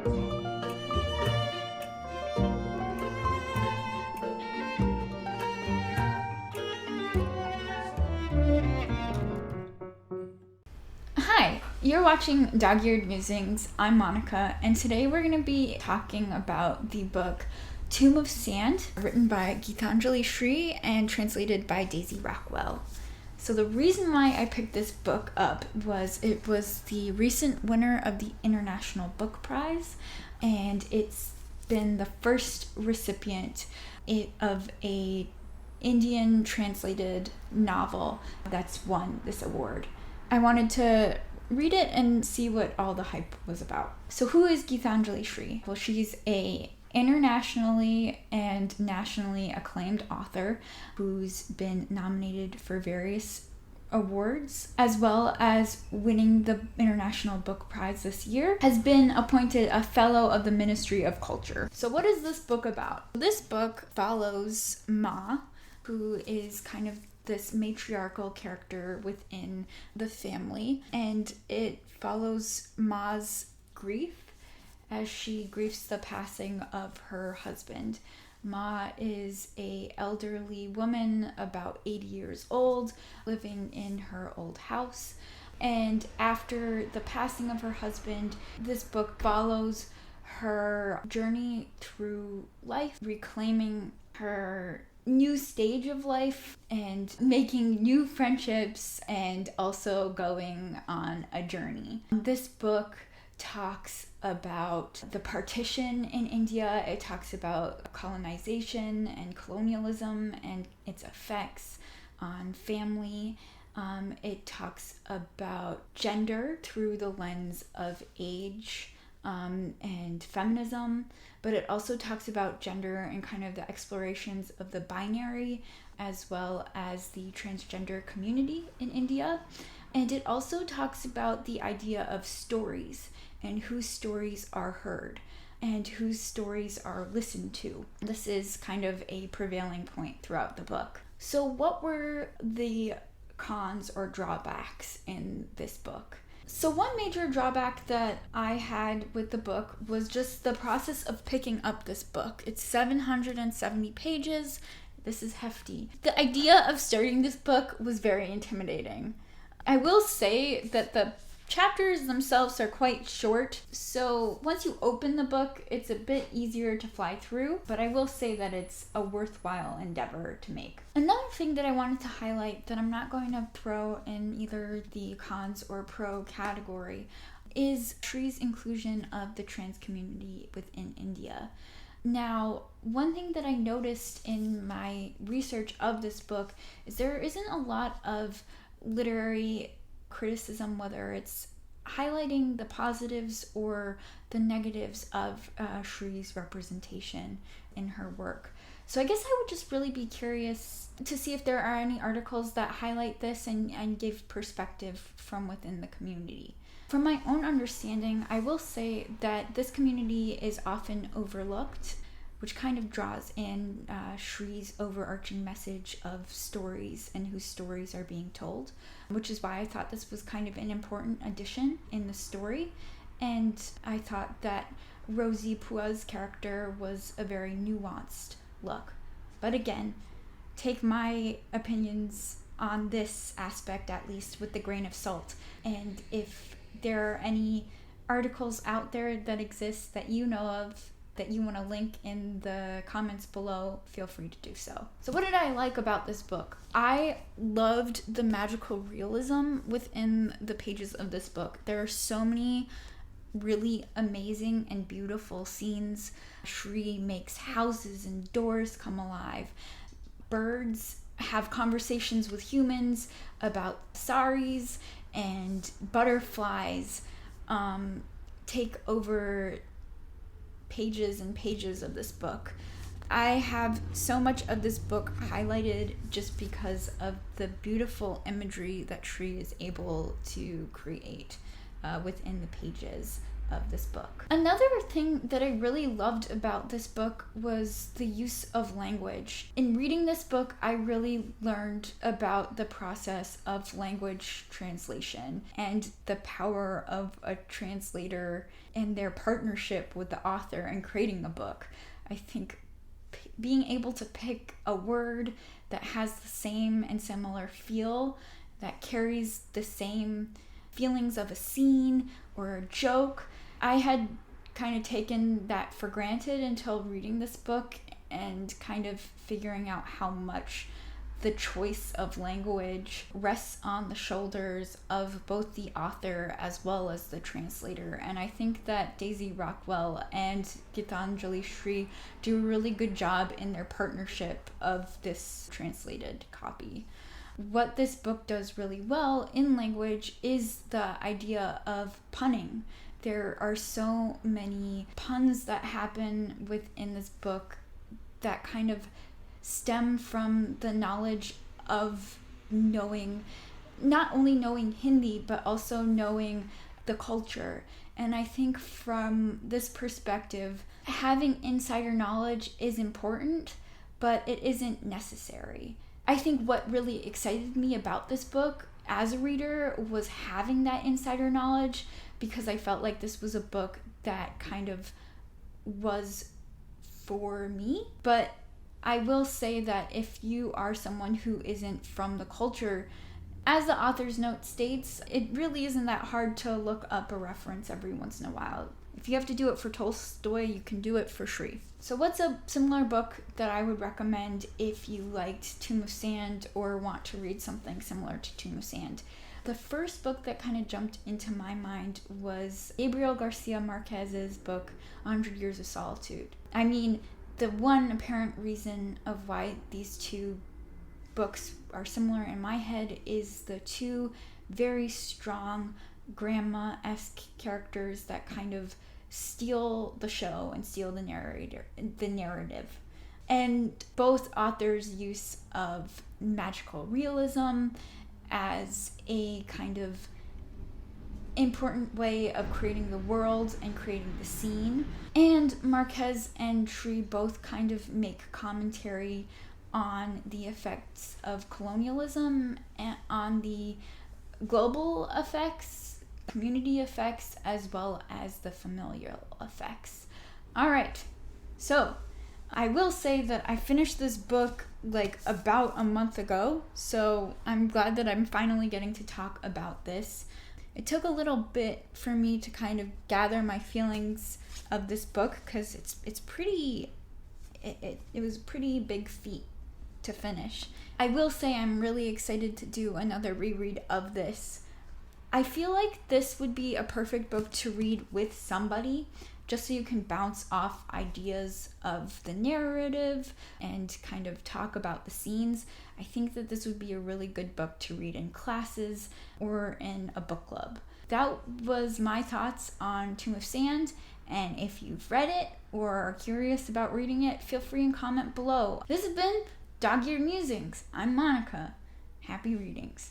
Hi, you're watching Dog-Eared Musings. I'm Monika, and today we're going to be talking about the book Tomb of Sand, written by Geetanjali Shree and translated by Daisy Rockwell. So the reason why I picked this book up was it was the recent winner of the International Book Prize, and it's been the first recipient of a Indian translated novel that's won this award. I wanted to read it and see what all the hype was about. So who is Geetanjali Shree? Well, she's a internationally and nationally acclaimed author who's been nominated for various awards, as well as winning the International Book Prize this year, has been appointed a Fellow of the Ministry of Culture. So what is this book about? This book follows Ma, who is kind of this matriarchal character within the family, and it follows Ma's grief as she grieves the passing of her husband. Ma is a elderly woman, about 80 years old, living in her old house. And after the passing of her husband, this book follows her journey through life, reclaiming her new stage of life and making new friendships and also going on a journey. This book talks about the partition in India. It talks about colonization and colonialism and its effects on family. It talks about gender through the lens of age and feminism, but it also talks about gender and kind of the explorations of the binary as well as the transgender community in India. And it also talks about the idea of stories and whose stories are heard and whose stories are listened to. This is kind of a prevailing point throughout the book. So what were the cons or drawbacks in this book? So one major drawback that I had with the book was just the process of picking up this book. It's 770 pages. This is hefty. The idea of starting this book was very intimidating. I will say that the chapters themselves are quite short, so once you open the book, it's a bit easier to fly through, but I will say that it's a worthwhile endeavor to make. Another thing that I wanted to highlight that I'm not going to throw in either the cons or pro category is Shree's inclusion of the trans community within India. Now, one thing that I noticed in my research of this book is there isn't a lot of literary criticism, whether it's highlighting the positives or the negatives of Shree's representation in her work. So I guess I would just really be curious to see if there are any articles that highlight this and give perspective from within the community. From my own understanding, I will say that this community is often overlooked, which kind of draws in Shree's overarching message of stories and whose stories are being told, which is why I thought this was kind of an important addition in the story. And I thought that Rosie Pua's character was a very nuanced look. But again, take my opinions on this aspect at least with a grain of salt. And if there are any articles out there that exist that you know of that you want to link in the comments below, feel free to do so. So what did I like about this book? I loved the magical realism within the pages of this book. There are so many really amazing and beautiful scenes. Shree makes houses and doors come alive. Birds have conversations with humans about saris, and butterflies take over pages and pages of this book. I have so much of this book highlighted just because of the beautiful imagery that Shree is able to create within the pages. of this book. Another thing that I really loved about this book was the use of language. In reading this book, I really learned about the process of language translation and the power of a translator and their partnership with the author in creating a book. I think being able to pick a word that has the same and similar feel, that carries the same feelings of a scene or a joke. I had kind of taken that for granted until reading this book and kind of figuring out how much the choice of language rests on the shoulders of both the author as well as the translator. And I think that Daisy Rockwell and Geetanjali Shree do a really good job in their partnership of this translated copy. What this book does really well in language is the idea of punning. There are so many puns that happen within this book that kind of stem from the knowledge of knowing, not only knowing Hindi, but also knowing the culture. And I think from this perspective, having insider knowledge is important, but it isn't necessary. I think what really excited me about this book as a reader was having that insider knowledge, because I felt like this was a book that kind of was for me. But I will say that if you are someone who isn't from the culture, as the author's note states, it really isn't that hard to look up a reference every once in a while. If you have to do it for Tolstoy, you can do it for Shree. So what's a similar book that I would recommend if you liked Tomb of Sand or want to read something similar to Tomb of Sand? The first book that kind of jumped into my mind was Gabriel Garcia Marquez's book, 100 Years of Solitude. I mean, the one apparent reason of why these two books are similar in my head is the two very strong grandma-esque characters that kind of steal the show and steal the narrative. And both authors' use of magical realism as a kind of important way of creating the world and creating the scene. And Marquez and Shree both kind of make commentary on the effects of colonialism and on the global effects, community effects, as well as the familial effects. All right, so I will say that I finished this book like about a month ago, so I'm glad that I'm finally getting to talk about this. It took a little bit for me to kind of gather my feelings of this book, because it was a pretty big feat to finish. I will say I'm really excited to do another reread of this. I feel like this would be a perfect book to read with somebody, just so you can bounce off ideas of the narrative and kind of talk about the scenes. I think that this would be a really good book to read in classes or in a book club. That was my thoughts on Tomb of Sand, and if you've read it or are curious about reading it, feel free and comment below. This has been Dog-Eared Musings. I'm Monica. Happy readings.